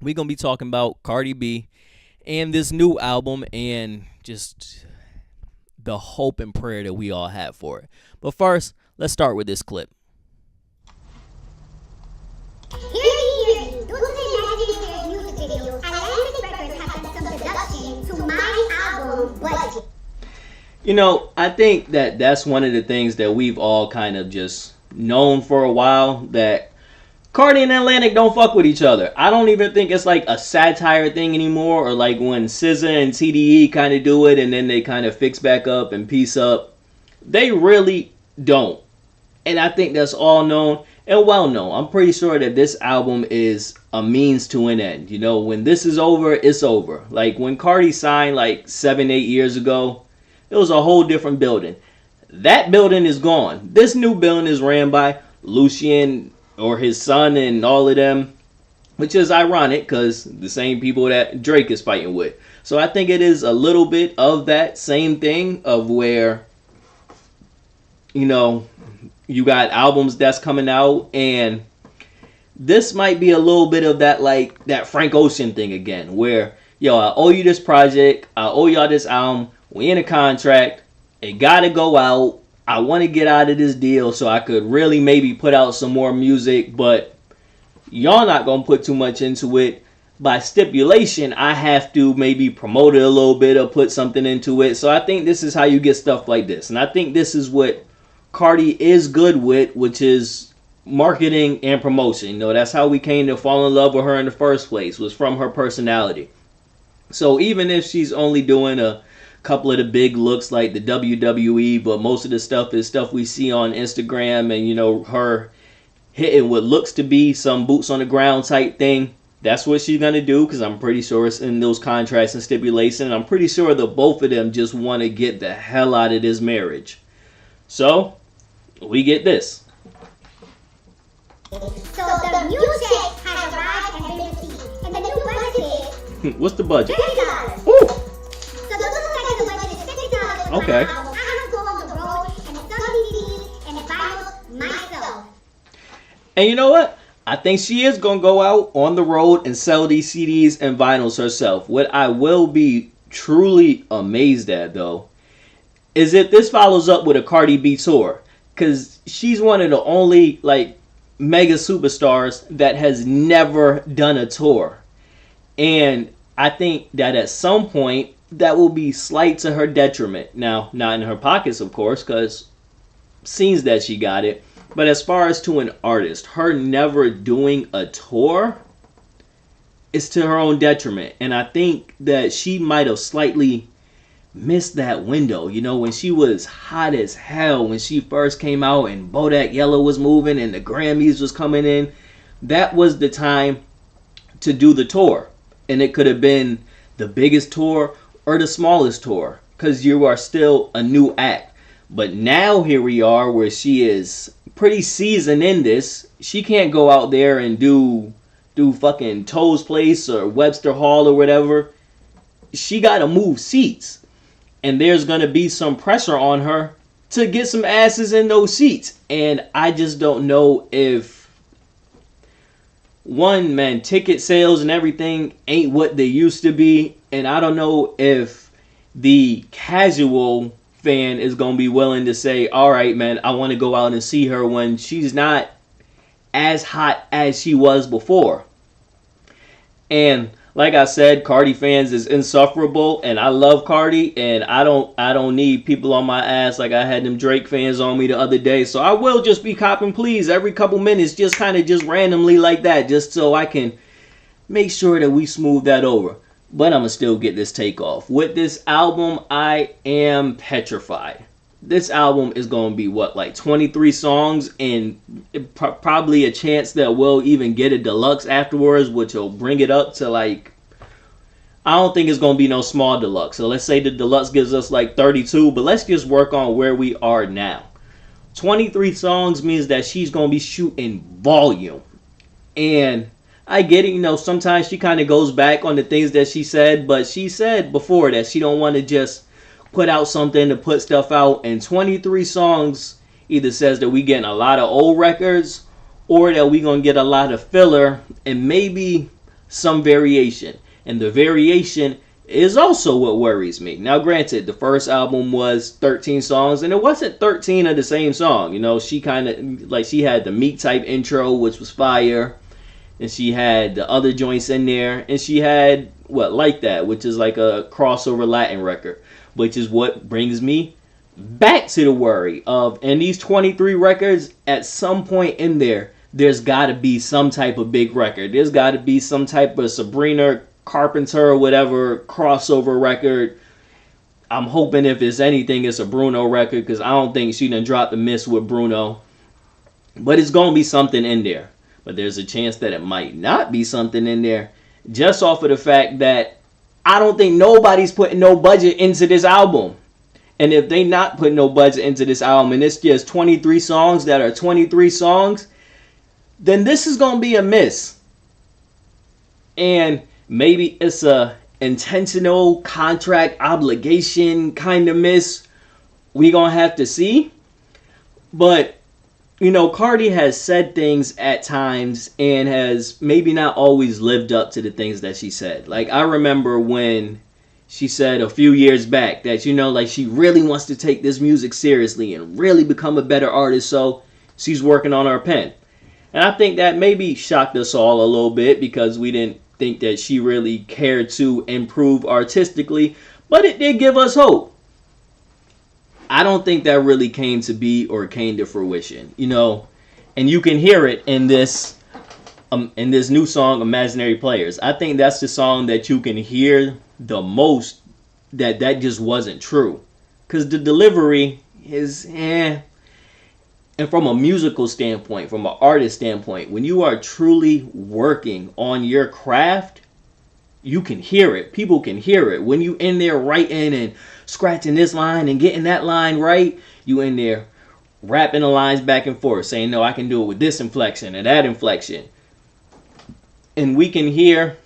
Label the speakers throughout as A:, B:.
A: We're going to be talking about Cardi B and this new album and just the hope and prayer that we all have for it. But first, let's start with this clip.
B: Here's due to the legendary music video, Atlantic Records has done some deduction to my album budget.
A: You know, I think that that's one of the things that we've all kind of just known for a while, that Cardi and Atlantic don't fuck with each other. I don't even think it's like a satire thing anymore, or like when SZA and TDE kind of do it and then they kind of fix back up and piece up. They really don't. And I think that's all known and well known. I'm pretty sure that this album is a means to an end. You know, when this is over, it's over. Like when Cardi signed like 7, 8 years ago, it was a whole different building. That building is gone. This new building is ran by Lucien or his son and all of them, which is ironic because the same people that Drake is fighting with. So I think it is a little bit of that same thing of where, you know, you got albums that's coming out, and this might be a little bit of that, like that Frank Ocean thing again, where, yo, I owe you this project, I owe y'all this album, we in a contract, it gotta go out, I want to get out of this deal so I could really maybe put out some more music, but y'all not gonna put too much into it. By stipulation, I have to maybe promote it a little bit or put something into it. So I think this is how you get stuff like this. And I think this is what Cardi is good with, which is marketing and promotion. You know, that's how we came to fall in love with her in the first place, was from her personality. So even if she's only doing a couple of the big looks like the WWE, but most of the stuff is stuff we see on Instagram, and you know, her hitting what looks to be some boots on the ground type thing, that's what she's gonna do, because I'm pretty sure it's in those contracts and stipulations, and I'm pretty sure the both of them just want to get the hell out of this marriage. So we get this.
B: So the new check has arrived and been received, and the new budget is
A: What's the budget?
B: $50.
A: Ooh.
B: So the looks like the budget is $50 for
A: Okay.
B: my album. I have to go on the road and sell CDs and vinyls myself.
A: And you know what? I think she is going to go out on the road and sell these CDs and vinyls herself. What I will be truly amazed at, though, is if this follows up with a Cardi B tour. Because she's one of the only, like, mega superstars that has never done a tour. And I think that at some point, that will be slight to her detriment. Now, not in her pockets, of course, because seems that she got it. But as far as to an artist, her never doing a tour is to her own detriment. And I think that she might have slightly missed that window. You know, when she was hot as hell, when she first came out and Bodak Yellow was moving and the Grammys was coming in, that was the time to do the tour. And it could have been the biggest tour or the smallest tour, because you are still a new act. But now here we are where she is pretty seasoned in this. She can't go out there and do fucking Toe's Place or Webster Hall or whatever. She got to move seats. And there's going to be some pressure on her to get some asses in those seats. And I just don't know if, one, man, ticket sales and everything ain't what they used to be. And I don't know if the casual fan is going to be willing to say, all right, man, I want to go out and see her when she's not as hot as she was before. And like I said, Cardi fans is insufferable, and I love Cardi, and I don't need people on my ass like I had them Drake fans on me the other day. So I will just be copping please every couple minutes, just kind of just randomly like that, just so I can make sure that we smooth that over. But I'm going to still get this take off. With this album, I am petrified. This album is going to be, what, like 23 songs, and probably a chance that we'll even get a deluxe afterwards, which will bring it up to, like, I don't think it's going to be no small deluxe. So let's say the deluxe gives us like 32, but let's just work on where we are now. 23 songs means that she's going to be shooting volume. And I get it, you know, sometimes she kind of goes back on the things that she said, but she said before that she don't want to just put out something to put stuff out. And 23 songs either says that we getting a lot of old records or that we going to get a lot of filler and maybe some variation. And the variation is also what worries me. Now, granted, the first album was 13 songs, and it wasn't 13 of the same song. You know, she kind of, like, she had the Meek type intro, which was fire, and she had the other joints in there, and she had, what, Like That, which is like a crossover Latin record, which is what brings me back to the worry of, in these 23 records, at some point in there, there's got to be some type of big record. There's got to be some type of Sabrina Carpenter or whatever crossover record. I'm hoping if it's anything, it's a Bruno record, because I don't think she done dropped the miss with Bruno. But it's going to be something in there. But there's a chance that it might not be something in there, just off of the fact that I don't think nobody's putting no budget into this album. And if they not putting no budget into this album, and it's just 23 songs that are 23 songs, then this is going to be a miss. And maybe it's a intentional contract obligation kind of miss. We gonna have to see. But, you know, Cardi has said things at times and has maybe not always lived up to the things that she said. Like, I remember when she said a few years back that, you know, like, she really wants to take this music seriously and really become a better artist, so she's working on her pen. And I think that maybe shocked us all a little bit, because we didn't think that she really cared to improve artistically, but it did give us hope. I don't think that really came to be or came to fruition, you know, and you can hear it in this new song, Imaginary Players. I think that's the song that you can hear the most that just wasn't true, because the delivery is And from a musical standpoint, from an artist standpoint, when you are truly working on your craft, you can hear it. People can hear it. When you in there writing and scratching this line and getting that line right, you in there rapping the lines back and forth, saying, no, I can do it with this inflection and that inflection. And we can hear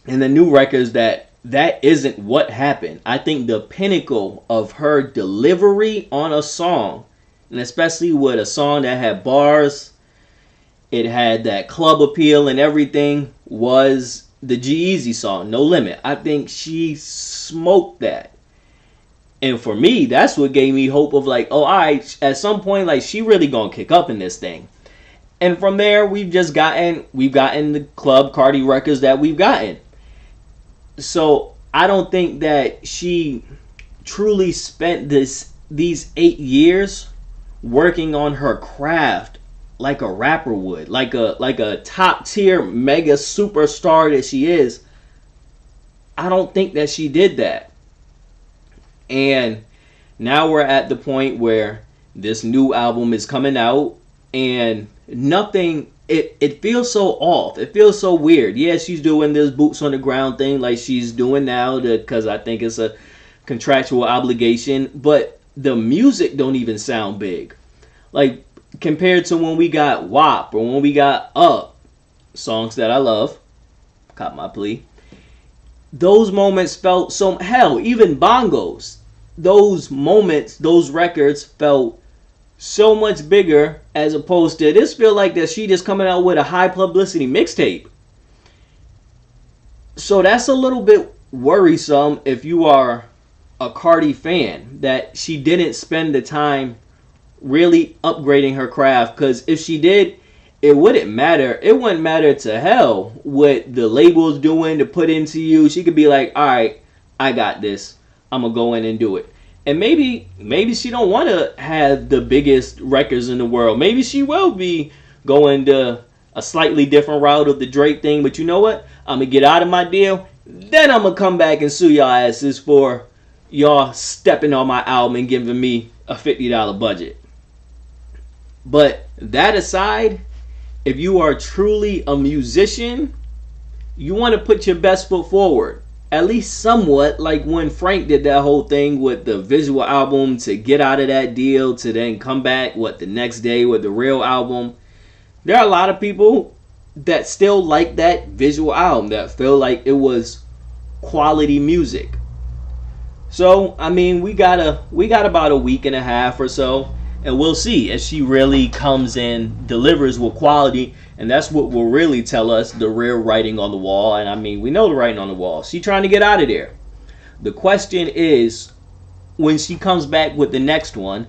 A: in the new records that isn't what happened. I think the pinnacle of her delivery on a song, and especially with a song that had bars, it had that club appeal and everything, was the G-Eazy song, No Limit. I think she smoked that. And for me, that's what gave me hope of like, oh, all right, at some point, like, she really gonna kick up in this thing. And from there, we've gotten the Club Cardi records that we've gotten. So I don't think that she truly spent these 8 years working on her craft like a rapper would, like a top tier mega superstar that she is. I don't think that she did that. And now we're at the point where this new album is coming out and nothing, it feels so off. It feels so weird. Yeah, she's doing this boots on the ground thing like she's doing now because I think it's a contractual obligation, but the music don't even sound big. Like, compared to when we got WAP or when we got Up, songs that I love, caught my plea, those moments felt so, hell, even Bongos, those moments, those records felt so much bigger, as opposed to this feel like that she just coming out with a high publicity mixtape. So that's a little bit worrisome if you are a Cardi fan, that she didn't spend the time really upgrading her craft. Because if she did, it wouldn't matter. It wouldn't matter to hell what the label's doing to put into you. She could be like, all right, I got this. I'm going to go in and do it. And maybe she don't want to have the biggest records in the world. Maybe she will be going to a slightly different route of the Drake thing. But you know what? I'm going to get out of my deal. Then I'm going to come back and sue y'all asses for y'all stepping on my album and giving me a $50 budget. But that aside, if you are truly a musician, you want to put your best foot forward. At least somewhat, like when Frank did that whole thing with the visual album to get out of that deal to then come back, the next day with the real album. There are a lot of people that still like that visual album, that feel like it was quality music. So, I mean, we got about a week and a half or so And we'll see if she really comes and delivers with quality. And that's what will really tell us the real writing on the wall. And I mean, we know the writing on the wall. She's trying to get out of there. The question is, when she comes back with the next one,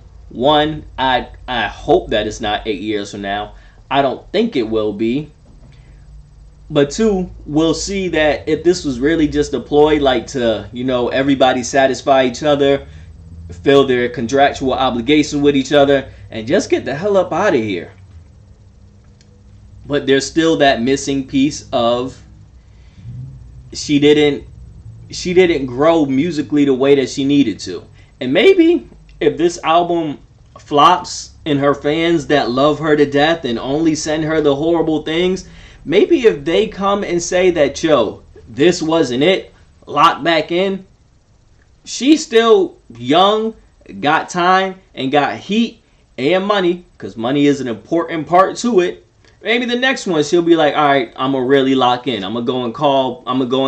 A: I hope that it's not 8 years from now. I don't think it will be. But two, we'll see that if this was really just a ploy, like to, everybody satisfy each other, fill their contractual obligation with each other, and just get the hell up out of here. But there's still that missing piece of she didn't grow musically the way that she needed to. And maybe if this album flops and her fans that love her to death and only send her the horrible things, maybe if they come and say that, yo, this wasn't it, lock back in, she's still young, got time, and got heat and money, because money is an important part to it. Maybe the next one she'll be like, all right, I'm gonna really lock in. I'm gonna go and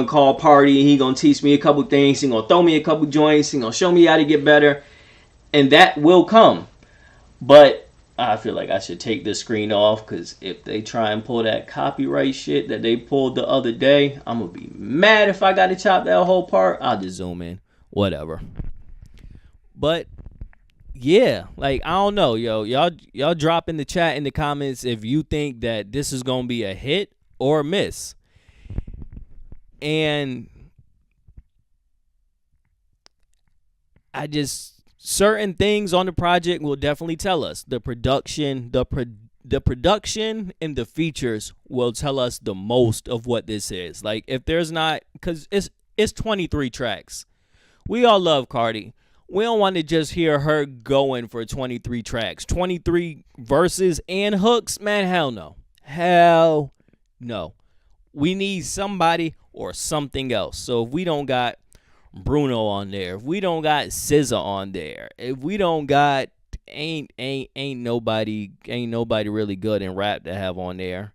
A: call Party. He gonna teach me a couple things. He gonna throw me a couple joints. He gonna show me how to get better, and that will come. But I feel like I should take this screen off, because if they try and pull that copyright shit that they pulled the other day, I'm gonna be mad if I gotta chop that whole part. I'll just zoom in, whatever. But yeah, like, I don't know, y'all drop in the chat, in the comments, if you think that this is gonna be a hit or a miss. And certain things on the project will definitely tell us. The production, the production and the features will tell us the most of what this is. Like, if there's not, because it's 23 tracks. We all love Cardi. We don't want to just hear her going for 23 tracks. 23 verses and hooks, man, hell no. Hell no. We need somebody or something else. So if we don't got Bruno on there, if we don't got SZA on there, if we don't got ain't nobody really good in rap to have on there.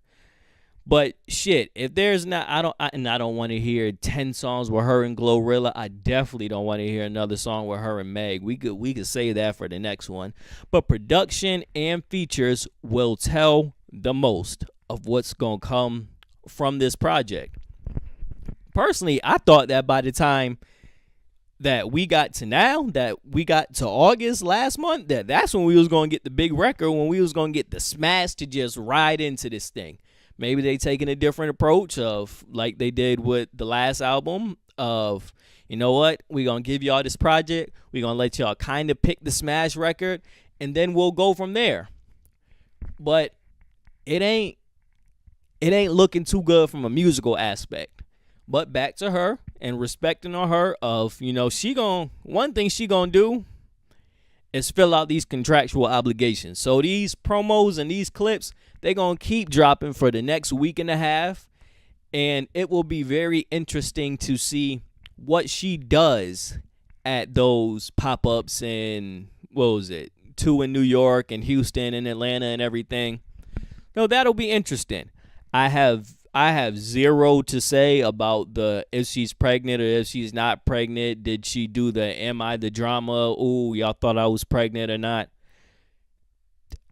A: But shit, if there's not, I don't want to hear 10 songs with her and Glorilla. I definitely don't want to hear another song with her and Meg. We could say that for the next one. But production and features will tell the most of what's gonna come from this project. Personally, I thought that by the time that we got to August last month, that's when we was gonna get the big record, when we was gonna get the smash to just ride into this thing. Maybe they taking a different approach of, like they did with the last album, of, you know what, we're going to give y'all this project. We're going to let y'all kind of pick the smash record, and then we'll go from there. But it ain't looking too good from a musical aspect. But back to her and respecting on her of, one thing she going to do is fill out these contractual obligations. So these promos and these clips, they're going to keep dropping for the next week and a half. And it will be very interesting to see what she does at those pop-ups in, 2 in New York and Houston and Atlanta and everything. No, that'll be interesting. I have zero to say about the if she's pregnant or if she's not pregnant. Did she do the am I the drama? Ooh, y'all thought I was pregnant or not?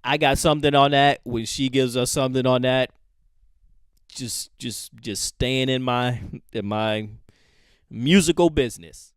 A: I got something on that. When she gives us something on that, just staying in my musical business.